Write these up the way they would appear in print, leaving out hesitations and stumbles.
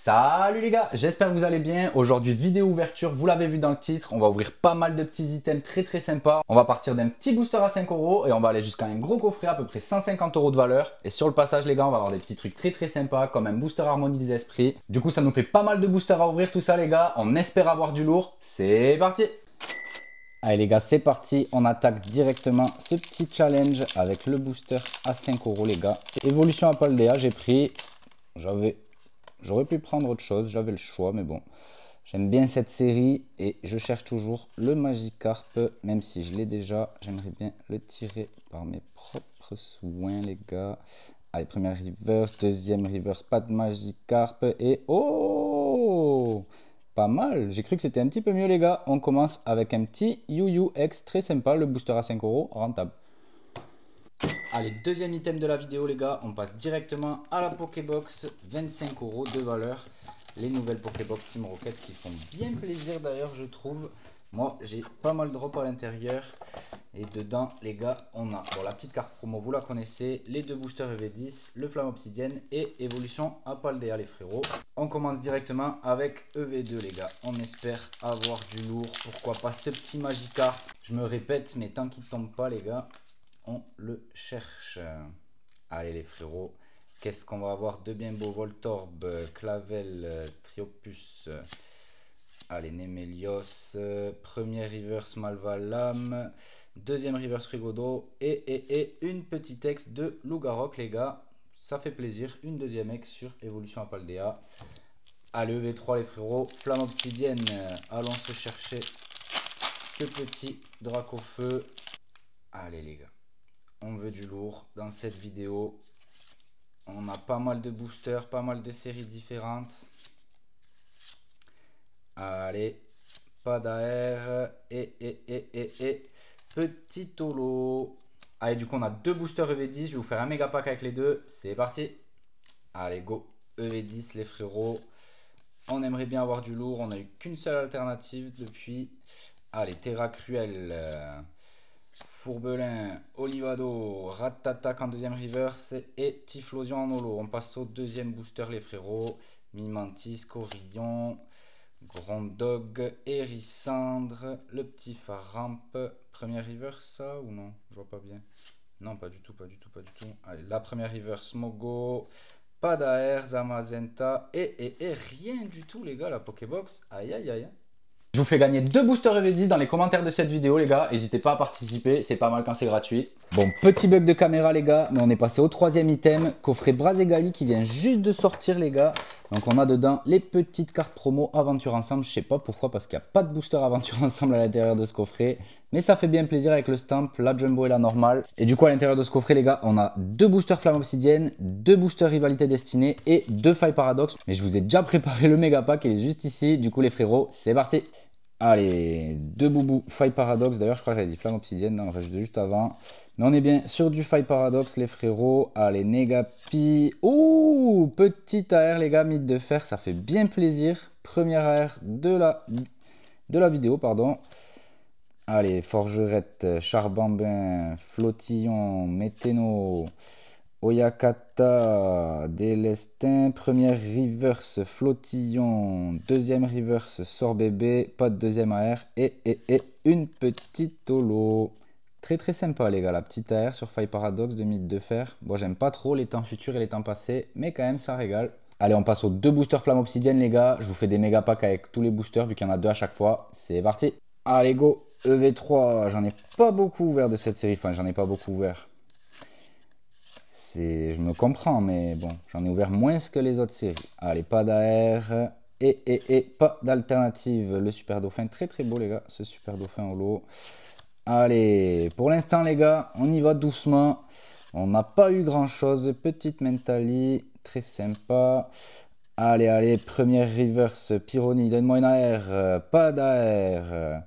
Salut les gars, j'espère que vous allez bien. Aujourd'hui vidéo ouverture, vous l'avez vu dans le titre, on va ouvrir pas mal de petits items très sympas. On va partir d'un petit booster à 5 € et on va aller jusqu'à un gros coffret à peu près 150 € de valeur. Et sur le passage les gars, on va avoir des petits trucs très sympas comme un booster harmonie des esprits. Du coup ça nous fait pas mal de boosters à ouvrir tout ça les gars, on espère avoir du lourd. C'est parti! Allez les gars, c'est parti, on attaque directement ce petit challenge avec le booster à 5 € les gars. Évolution à Paldea, j'ai pris, j'aurais pu prendre autre chose, j'avais le choix, mais bon. J'aime bien cette série et je cherche toujours le Magikarp, même si je l'ai déjà. J'aimerais bien le tirer par mes propres soins, les gars. Allez, première reverse, deuxième reverse, pas de Magikarp et... Oh! Pas mal, j'ai cru que c'était un petit peu mieux, les gars. On commence avec un petit Yu X, très sympa, le booster à 5 €, rentable. Allez, deuxième item de la vidéo les gars, on passe directement à la Pokébox, 25 € de valeur. Les nouvelles Pokébox Team Rocket qui font bien plaisir d'ailleurs je trouve. Moi j'ai pas mal de drop à l'intérieur. Et dedans les gars on a bon, la petite carte promo, vous la connaissez, les deux boosters EV10, le Flamme Obsidienne et évolution à Paldea les frérots. On commence directement avec EV2 les gars, on espère avoir du lourd, pourquoi pas ce petit Magikarp. Je me répète mais tant qu'il tombe pas les gars, on le cherche. Allez les frérots, qu'est-ce qu'on va avoir de bien beau? Voltorb, Clavel, Triopus, allez Nemelios, premier reverse Malvalam, deuxième reverse Frigodo et une petite ex de Lugarok les gars. Ça fait plaisir, une deuxième ex sur évolution à Paldea. Allez EV3 les frérots, Flamme Obsidienne, allons se chercher ce petit Dracofeu. Allez les gars, on veut du lourd dans cette vidéo. On a pas mal de boosters, pas mal de séries différentes. Allez, pas d'AR et petit holo. Allez, du coup, on a deux boosters EV10. Je vais vous faire un méga pack avec les deux. C'est parti. Allez, go. EV10, les frérots. On aimerait bien avoir du lourd. On n'a eu qu'une seule alternative depuis. Allez, Terra Cruel. Fourbelin, Olivado, Ratatak en deuxième reverse et Typhlosion en holo. On passe au deuxième booster les frérots. Mimantis, Corillon, Grondog, Hérissandre, le petit Faramp. Première reverse ça ou non? Je vois pas bien. Non, pas du tout. Allez, la première reverse Mogo. Pas d'AR, Zamazenta et rien du tout les gars la Pokébox. Aïe. Je vous fais gagner deux boosters EV10 dans les commentaires de cette vidéo les gars, n'hésitez pas à participer, c'est pas mal quand c'est gratuit. Bon, petit bug de caméra les gars, mais on est passé au troisième item, coffret Brazegali qui vient juste de sortir les gars. Donc on a dedans les petites cartes promo Aventure Ensemble, je sais pas pourquoi parce qu'il n'y a pas de booster Aventure Ensemble à l'intérieur de ce coffret. Mais ça fait bien plaisir avec le stamp, la Jumbo et la normale. Et du coup à l'intérieur de ce coffret les gars, on a deux boosters Flamme Obsidienne, deux boosters Rivalité Destinée et deux failles Paradox. Mais je vous ai déjà préparé le méga pack, il est juste ici, du coup les frérots, c'est parti. Allez, deux boubous, faille paradoxe. D'ailleurs, je crois que j'avais dit flamme obsidienne, non, juste avant. Mais on est bien sur du faille paradoxe, les frérots. Allez, Negapi. Ouh, petit AR, les gars, mythe de fer, ça fait bien plaisir. Première AR de la vidéo, pardon. Allez, Forgerette, Charbambin, Flottillon, Météno, Oyakata, Délestin, première reverse Flottillon, deuxième reverse Sorbébé, pas de deuxième AR et une petite holo. Très sympa les gars, la petite AR sur faille paradoxe de mythe de fer. Bon, j'aime pas trop les temps futurs et les temps passés, mais quand même ça régale. Allez, on passe aux deux boosters Flamme Obsidienne les gars. Je vous fais des méga packs avec tous les boosters vu qu'il y en a deux à chaque fois. C'est parti. Allez go, EV3, j'en ai pas beaucoup ouvert de cette série, enfin j'en ai pas beaucoup ouvert. Je me comprends, mais bon, j'en ai ouvert moins que les autres séries. Allez, pas d'AR et pas d'alternative. Le super dauphin, très beau les gars, ce super dauphin holo. Allez, pour l'instant les gars, on y va doucement. On n'a pas eu grand chose. Petite Mentali, très sympa. Allez, première reverse Pyroni, donne-moi une AR, pas d'AR.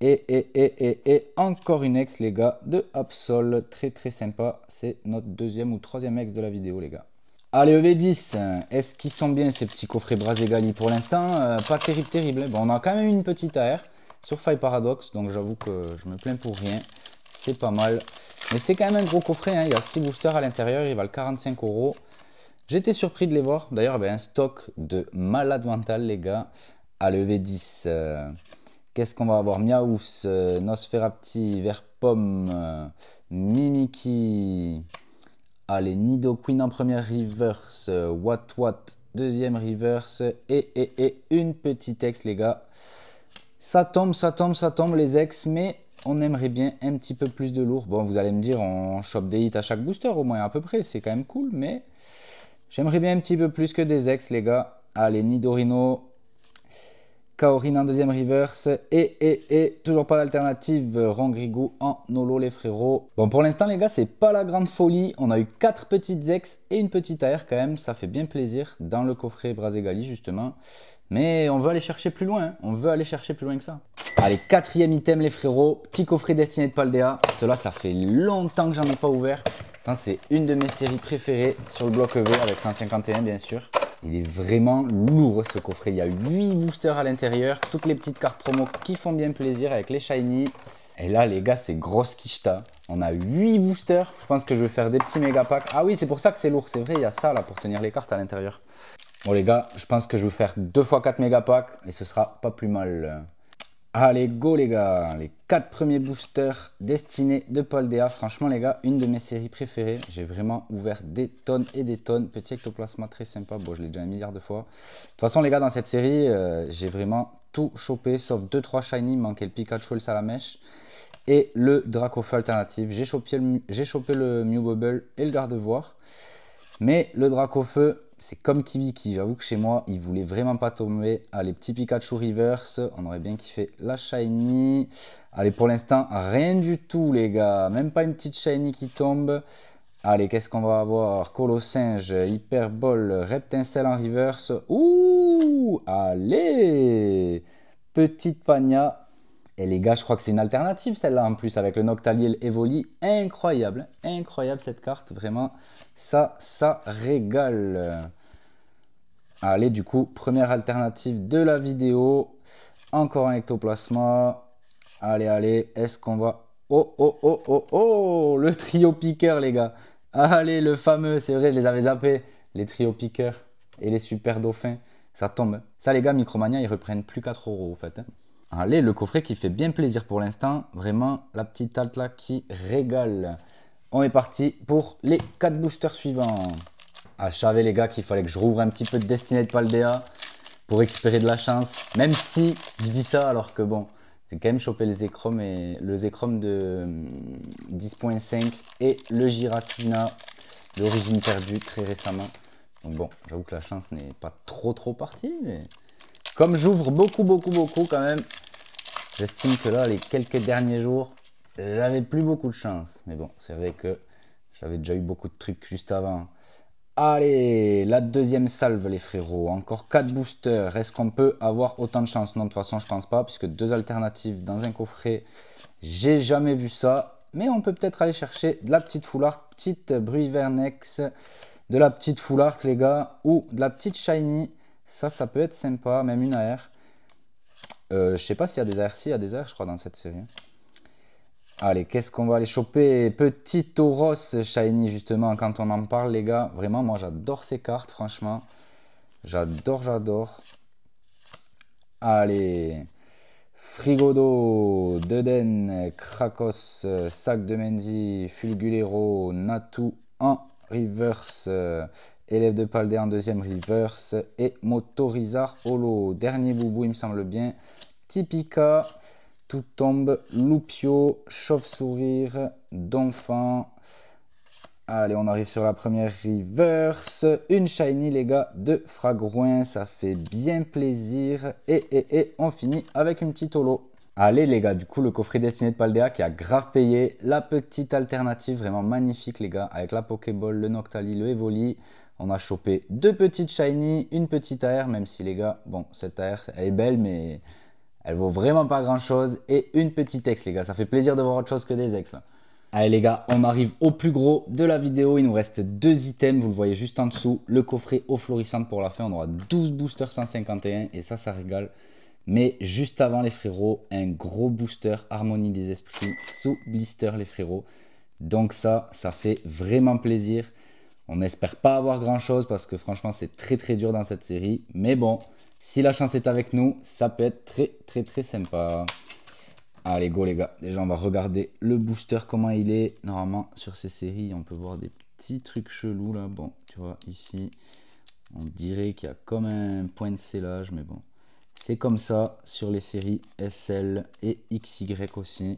Et encore une ex les gars de Absol, très sympa, c'est notre deuxième ou troisième ex de la vidéo les gars. Allez EV10, est-ce qu'ils sont bien ces petits coffrets Brazegali? Pour l'instant pas terrible, bon on a quand même une petite AR sur faille paradoxe, donc j'avoue que je me plains pour rien, c'est pas mal. Mais c'est quand même un gros coffret, hein. Il y a 6 boosters à l'intérieur, il valent 45 €. J'étais surpris de les voir. D'ailleurs, un stock de malade mental, les gars, à lever 10. Qu'est-ce qu'on va avoir? Miaous, Nosferapti, Verpomme, Mimiki. Allez, Nidoqueen en première reverse, Wat deuxième reverse et une petite ex, les gars. Ça tombe les ex, mais on aimerait bien un petit peu plus de lourd. Bon, vous allez me dire, on chope des hits à chaque booster au moins à peu près, c'est quand même cool, mais j'aimerais bien un petit peu plus que des ex, les gars. Allez, Nidorino, Kaorin en deuxième reverse et toujours pas d'alternative, Rangrigou en holo, les frérots. Bon, pour l'instant, les gars, c'est pas la grande folie. On a eu 4 petites ex et une petite AR quand même. Ça fait bien plaisir dans le coffret Brazegali, justement. Mais on veut aller chercher plus loin, hein. On veut aller chercher plus loin que ça. Allez, 4e item, les frérots. Petit coffret destiné de Paldea. Cela, ça fait longtemps que j'en ai pas ouvert. C'est une de mes séries préférées sur le bloc EV avec 151, bien sûr. Il est vraiment lourd, ce coffret. Il y a 8 boosters à l'intérieur. Toutes les petites cartes promo qui font bien plaisir avec les shiny. Et là, les gars, c'est grosse quicheta. On a 8 boosters. Je pense que je vais faire des petits méga packs. Ah oui, c'est pour ça que c'est lourd. C'est vrai, il y a ça là pour tenir les cartes à l'intérieur. Bon, les gars, je pense que je vais vous faire 2 x 4 méga packs. Et ce sera pas plus mal. Allez, go les gars, les 4 premiers boosters destinés de Paldea. Franchement les gars, une de mes séries préférées. J'ai vraiment ouvert des tonnes et des tonnes. Petit ectoplasma très sympa, bon je l'ai déjà un milliard de fois. De toute façon les gars, dans cette série, j'ai vraiment tout chopé, sauf 2-3 shiny. Il manquait le Pikachu et le Salamèche. Et le Dracofeu alternatif. J'ai chopé le Mew Bubble et le Gardevoir. Mais le Dracofeu, c'est comme Kiviki, j'avoue que chez moi, il voulait vraiment pas tomber. Allez, petit Pikachu Reverse, on aurait bien kiffé la Shiny. Allez, pour l'instant, rien du tout, les gars. Même pas une petite Shiny qui tombe. Allez, qu'est-ce qu'on va avoir? Colosinge, Hyperball, Reptincelle en Reverse. Ouh, allez, petite Pagna. Et les gars, je crois que c'est une alternative celle-là en plus avec le Noctali et Evoli. Incroyable, incroyable cette carte, vraiment. Ça régale. Allez, du coup, première alternative de la vidéo. Encore un ectoplasma. Allez, est-ce qu'on va... Oh, le trio piqueur, les gars. Allez, le fameux, c'est vrai, je les avais zappés. Les trio piqueurs et les super dauphins. Ça tombe. Ça, les gars, Micromania, ils reprennent plus 4 € en fait. Allez, le coffret qui fait bien plaisir pour l'instant. Vraiment, la petite halte là qui régale. On est parti pour les 4 boosters suivants. Ah, je savais les gars qu'il fallait que je rouvre un petit peu de Destinée de Paldea pour récupérer de la chance. Même si je dis ça alors que bon, j'ai quand même chopé le Zekrom de 10.5 et le Giratina d'origine perdue très récemment. Donc bon, j'avoue que la chance n'est pas trop partie, mais comme j'ouvre beaucoup quand même, j'estime que là, les quelques derniers jours, j'avais plus beaucoup de chance. Mais bon, c'est vrai que j'avais déjà eu beaucoup de trucs juste avant. Allez, la deuxième salve, les frérots. Encore 4 boosters. Est-ce qu'on peut avoir autant de chance? Non, de toute façon, je pense pas, puisque 2 alternatives dans un coffret, j'ai jamais vu ça. Mais on peut peut-être aller chercher de la petite full art, petite Bruivernex, de la petite full art, les gars, ou de la petite shiny. Ça peut être sympa, même une AR. Je sais pas s'il y a des AR. Si, il y a des AR, je crois, dans cette série. Allez, qu'est-ce qu'on va aller choper? Petit Tauros Shiny, justement, quand on en parle, les gars. Vraiment, moi, j'adore ces cartes, franchement. J'adore. Allez. Frigodo, Deden, Krakos, Sac de Menzi, Fulgulero, Natu en reverse. Élève de Paldea en deuxième reverse. Et Motorizar Holo. Dernier boubou, il me semble bien. Typica. Tout tombe, Loupio, Chauve-sourire, Donphan. Allez, on arrive sur la première reverse. Une shiny, les gars, de Fragouin. Ça fait bien plaisir. Et on finit avec une petite holo. Allez, les gars, du coup, le coffret destiné de Paldea qui a grave payé. La petite alternative, vraiment magnifique, les gars. Avec la Pokéball, le Noctali, le Evoli. On a chopé 2 petites shiny, une petite AR, même si, les gars, bon, cette AR, elle est belle, mais... elle vaut vraiment pas grand chose. Et une petite ex, les gars. Ça fait plaisir de voir autre chose que des ex. Là. Allez, les gars, on arrive au plus gros de la vidéo. Il nous reste 2 items. Vous le voyez juste en dessous. Le coffret eau florissante pour la fin. On aura 12 boosters 151. Et ça régale. Mais juste avant, les frérots, un gros booster Harmonie des esprits sous blister, les frérots. Donc ça fait vraiment plaisir. On n'espère pas avoir grand chose parce que franchement c'est très très dur dans cette série. Mais bon, si la chance est avec nous, ça peut être très très très sympa. Allez go les gars, déjà on va regarder le booster comment il est. Normalement sur ces séries on peut voir des petits trucs chelous là. Bon tu vois ici on dirait qu'il y a comme un point de scellage mais bon. C'est comme ça sur les séries SL et XY aussi.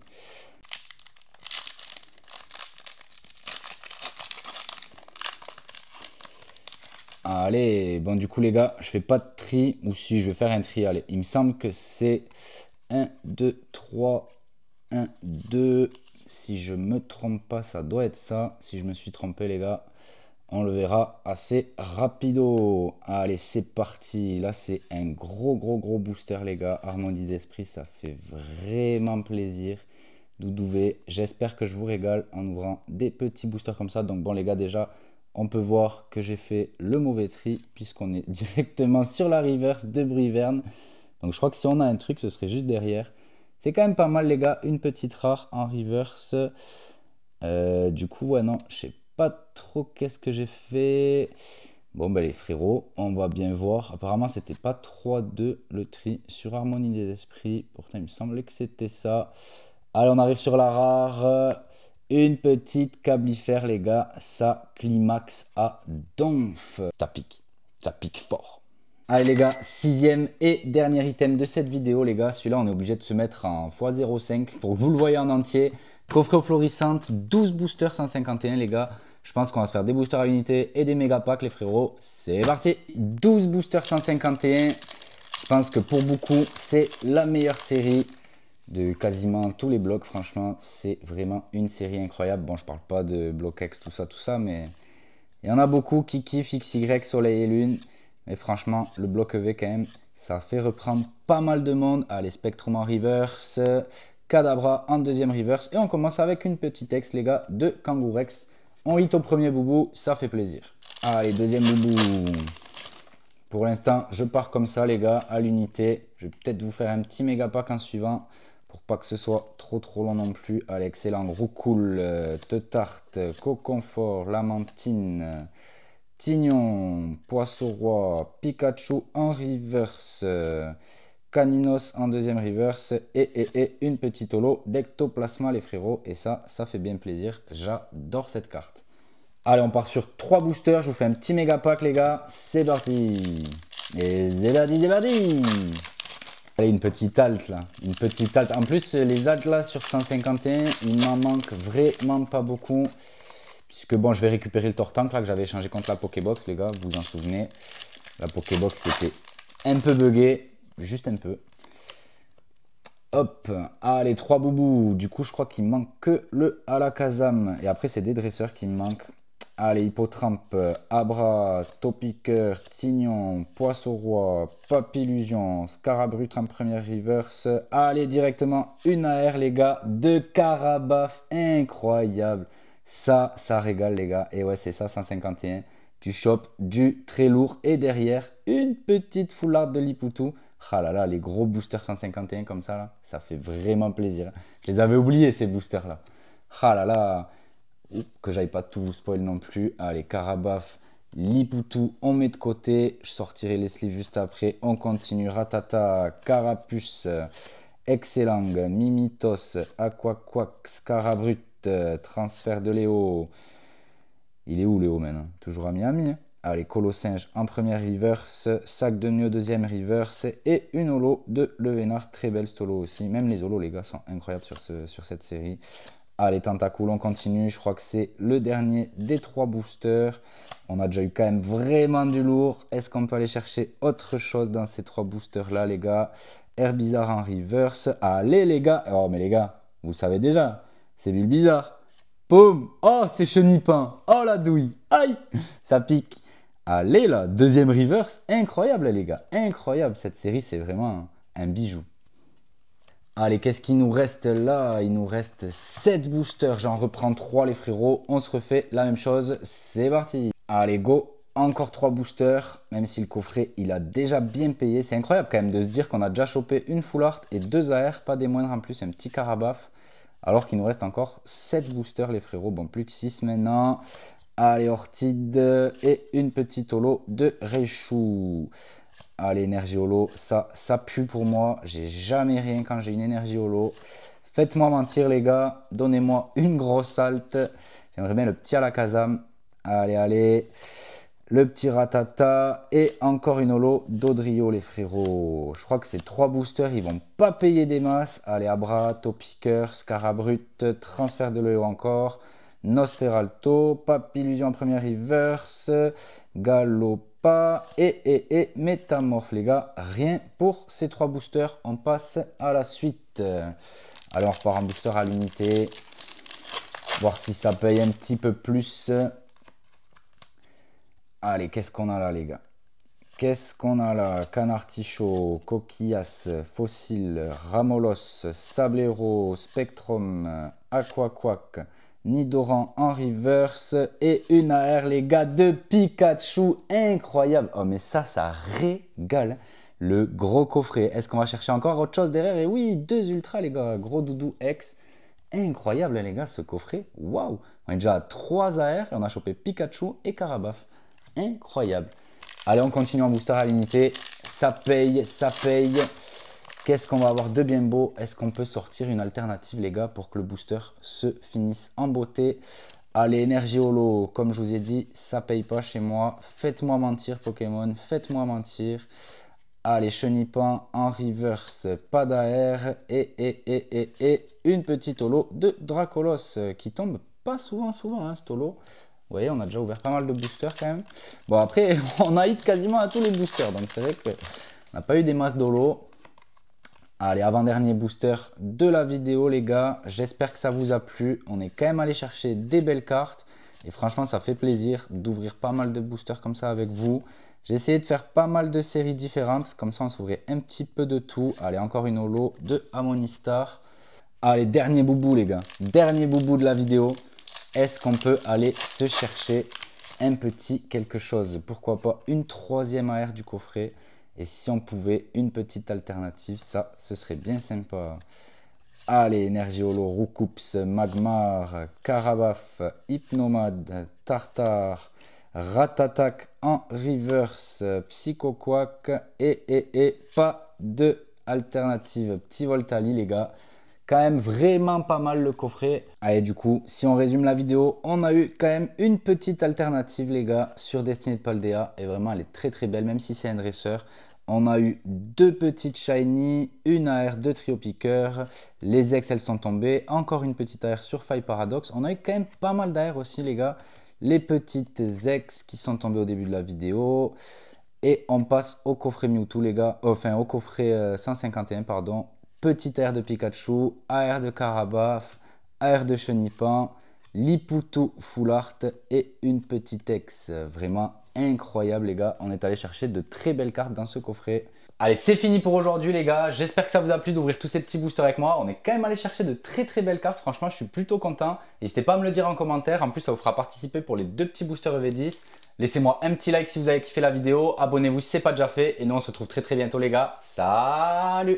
Allez, bon du coup les gars, je fais pas de tri, ou si je vais faire un tri, allez, il me semble que c'est 1, 2, 3, 1, 2, si je me trompe pas, ça doit être ça, si je me suis trompé les gars, on le verra assez rapido. Allez, c'est parti, là c'est un gros booster les gars, harmonie d'esprit, ça fait vraiment plaisir. Doudouvé, j'espère que je vous régale en ouvrant des petits boosters comme ça, donc bon les gars déjà, on peut voir que j'ai fait le mauvais tri puisqu'on est directement sur la reverse de Brivern. Donc je crois que si on a un truc, ce serait juste derrière. C'est quand même pas mal les gars, une petite rare en reverse. Du coup, ouais non, je sais pas trop qu'est-ce que j'ai fait. Bon ben les frérots, on va bien voir. Apparemment c'était pas 3-2 le tri sur Harmonie des Esprits. Pourtant il me semblait que c'était ça. Allez on arrive sur la rare. Une petite cablifère les gars, ça climax à donf. Ça pique fort. Allez les gars, sixième et dernier item de cette vidéo les gars. Celui-là on est obligé de se mettre en x0,5 pour que vous le voyez en entier. Coffret florissante, 12 boosters 151 les gars. Je pense qu'on va se faire des boosters à l'unité et des méga packs les frérots. C'est parti. 12 boosters 151. Je pense que pour beaucoup c'est la meilleure série de quasiment tous les blocs. Franchement c'est vraiment une série incroyable. Bon je parle pas de bloc X tout ça mais il y en a beaucoup qui kiffent XY soleil et lune, mais franchement le bloc EV quand même ça fait reprendre pas mal de monde. Allez Spectrum en reverse, Kadabra en deuxième reverse et on commence avec une petite ex les gars de Kangourex. On hit au premier boubou, ça fait plaisir. Allez deuxième boubou. Pour l'instant je pars comme ça les gars à l'unité. Je vais peut-être vous faire un petit méga pack en suivant pour pas que ce soit trop long non plus. Allez, excellent, Roucoule, Teutarte, Coconfort, Lamantine, Tignon, Poisson Roi, Pikachu en reverse, Caninos en deuxième reverse et une petite holo d'Ectoplasma les frérots. Et ça fait bien plaisir, j'adore cette carte. Allez, on part sur 3 boosters, je vous fais un petit méga pack les gars, c'est parti. Et c'est parti. Allez, une petite halte là, une petite halte. En plus, les haltes là sur 151, il m'en manque vraiment pas beaucoup. Puisque bon, je vais récupérer le Tortank là que j'avais échangé contre la Pokébox, les gars, vous vous en souvenez. La Pokébox c'était un peu buggé, juste un peu. Hop, allez, 3 boubous. Du coup, je crois qu'il manque que le Alakazam. Et après, c'est des dresseurs qui me manquent. Allez, Hippotrampe, Abra, Topiqueur, Tignon, Poisson Roi, Papillusion, Scarabrut en première reverse. Allez, directement une AR, les gars, de Carabaf. Incroyable. Ça régale, les gars. Et ouais, c'est ça, 151. Tu chopes du très lourd. Et derrière, une petite foularde de Lipoutou. Ah là là, les gros boosters 151 comme ça, là, ça fait vraiment plaisir. Je les avais oubliés, ces boosters-là. Ah là là. Que j'aille pas tout vous spoil non plus. Allez, Carabaf, Lipoutou, on met de côté. Je sortirai les sleeves juste après. On continue. Ratata, Carapuce, Excellent, Mimitos, Aquaquax, Scarabrut, transfert de Léo. Il est où Léo maintenant? Toujours à Miami. Hein. Allez, Colossinge en première reverse, Sac de Nœud deuxième reverse et une holo de Levénard. Très belle cette holo aussi. Même les holos les gars sont incroyables sur cette série. Allez, Tentacool, on continue. Je crois que c'est le dernier des 3 boosters. On a déjà eu quand même vraiment du lourd. Est-ce qu'on peut aller chercher autre chose dans ces 3 boosters-là, les gars? Herbizarre en reverse. Allez, les gars. Oh, mais les gars, vous savez déjà. C'est Bulbizarre. Boum. Oh, c'est Chenipin. Oh, la douille. Aïe. Ça pique. Allez, là. Deuxième reverse. Incroyable, les gars. Incroyable. Cette série, c'est vraiment un bijou. Allez, qu'est-ce qu'il nous reste là? Il nous reste 7 boosters. J'en reprends 3 les frérots. On se refait la même chose. C'est parti. Allez, go. Encore 3 boosters. Même si le coffret, il a déjà bien payé. C'est incroyable quand même de se dire qu'on a déjà chopé une full art et 2 AR. Pas des moindres en plus. Un petit Carabaf. Alors qu'il nous reste encore 7 boosters les frérots. Bon, plus que 6 maintenant. Allez, Ortide et une petite holo de Raichu. Allez, énergie holo, ça pue pour moi. J'ai jamais rien quand j'ai une énergie holo. Faites-moi mentir les gars, donnez-moi une grosse halte. J'aimerais bien le petit Alakazam. Allez, allez. Le petit Ratata et encore une holo d'Odrio les frérots. Je crois que ces 3 boosters, ils vont pas payer des masses. Allez, Abra, Topicker, Scarabrut, transfert de l'EO encore. Nosferalto, Papillusion en première reverse, Galopa et Métamorphe les gars. Rien pour ces 3 boosters, on passe à la suite. Allez, on repart en booster à l'unité. Voir si ça paye un petit peu plus. Allez, qu'est-ce qu'on a là les gars? Qu'est-ce qu'on a là? Canartichaud, Coquillas, Fossile, Ramolos, Sablero, Spectrum, Aquaquack, Nidoran en reverse et une AR les gars de Pikachu. Incroyable. Oh mais ça régale. Le gros coffret. Est-ce qu'on va chercher encore autre chose derrière? Et oui, 2 ultras les gars. Gros doudou X. Incroyable les gars ce coffret. Waouh. On est déjà à 3 AR et on a chopé Pikachu et Carabaf. Incroyable. Allez, on continue en booster à l'unité. Ça paye, ça paye. Qu'est-ce qu'on va avoir de bien beau? Est-ce qu'on peut sortir une alternative, les gars, pour que le booster se finisse en beauté? Allez, énergie holo, comme je vous ai dit, ça paye pas chez moi. Faites-moi mentir, Pokémon, faites-moi mentir. Allez, Chenipan en reverse, pas d'AR. Et une petite holo de Dracolos qui tombe pas souvent, hein, ce holo. Vous voyez, on a déjà ouvert pas mal de boosters quand même. Bon, après, on a hit quasiment à tous les boosters. Donc, c'est vrai qu'on n'a pas eu des masses d'holo. Allez, avant-dernier booster de la vidéo, les gars. J'espère que ça vous a plu. On est quand même allé chercher des belles cartes. Et franchement, ça fait plaisir d'ouvrir pas mal de boosters comme ça avec vous. J'ai essayé de faire pas mal de séries différentes. Comme ça, on s'ouvrait un petit peu de tout. Allez, encore une holo de Amonistar. Allez, dernier boubou, les gars. Dernier boubou de la vidéo. Est-ce qu'on peut aller se chercher un petit quelque chose? Pourquoi pas une 3e AR du coffret? Et si on pouvait une petite alternative, ça, ce serait bien sympa. Allez, énergie holo, Roucoups, Magmar, Carabaf, Hypnomad, Tartare, Ratatak en reverse, Psychoquack et pas de alternative. Petit Voltali, les gars. Quand même vraiment pas mal le coffret. Allez, du coup, si on résume la vidéo, on a eu quand même une petite alternative, les gars, sur Destinée de Paldea. Et vraiment, elle est très belle, même si c'est un dresseur. On a eu 2 petites shiny, une AR de Trio Piqueur. Les X, elles sont tombées. Encore une petite AR sur Faille Paradox. On a eu quand même pas mal d'AR aussi, les gars. Les petites X qui sont tombées au début de la vidéo. Et on passe au coffret Mewtwo, les gars. Enfin, au coffret 151, pardon. Petite AR de Pikachu, AR de Carabaf, AR de Chenipan, Liputu Full Art et une petite X. Vraiment incroyable les gars. On est allé chercher de très belles cartes dans ce coffret. Allez, c'est fini pour aujourd'hui les gars. J'espère que ça vous a plu d'ouvrir tous ces petits boosters avec moi. On est quand même allé chercher de très belles cartes. Franchement, je suis plutôt content. N'hésitez pas à me le dire en commentaire. En plus, ça vous fera participer pour les 2 petits boosters EV10. Laissez-moi un petit like si vous avez kiffé la vidéo. Abonnez-vous si ce n'est pas déjà fait. Et nous, on se retrouve très bientôt les gars. Salut!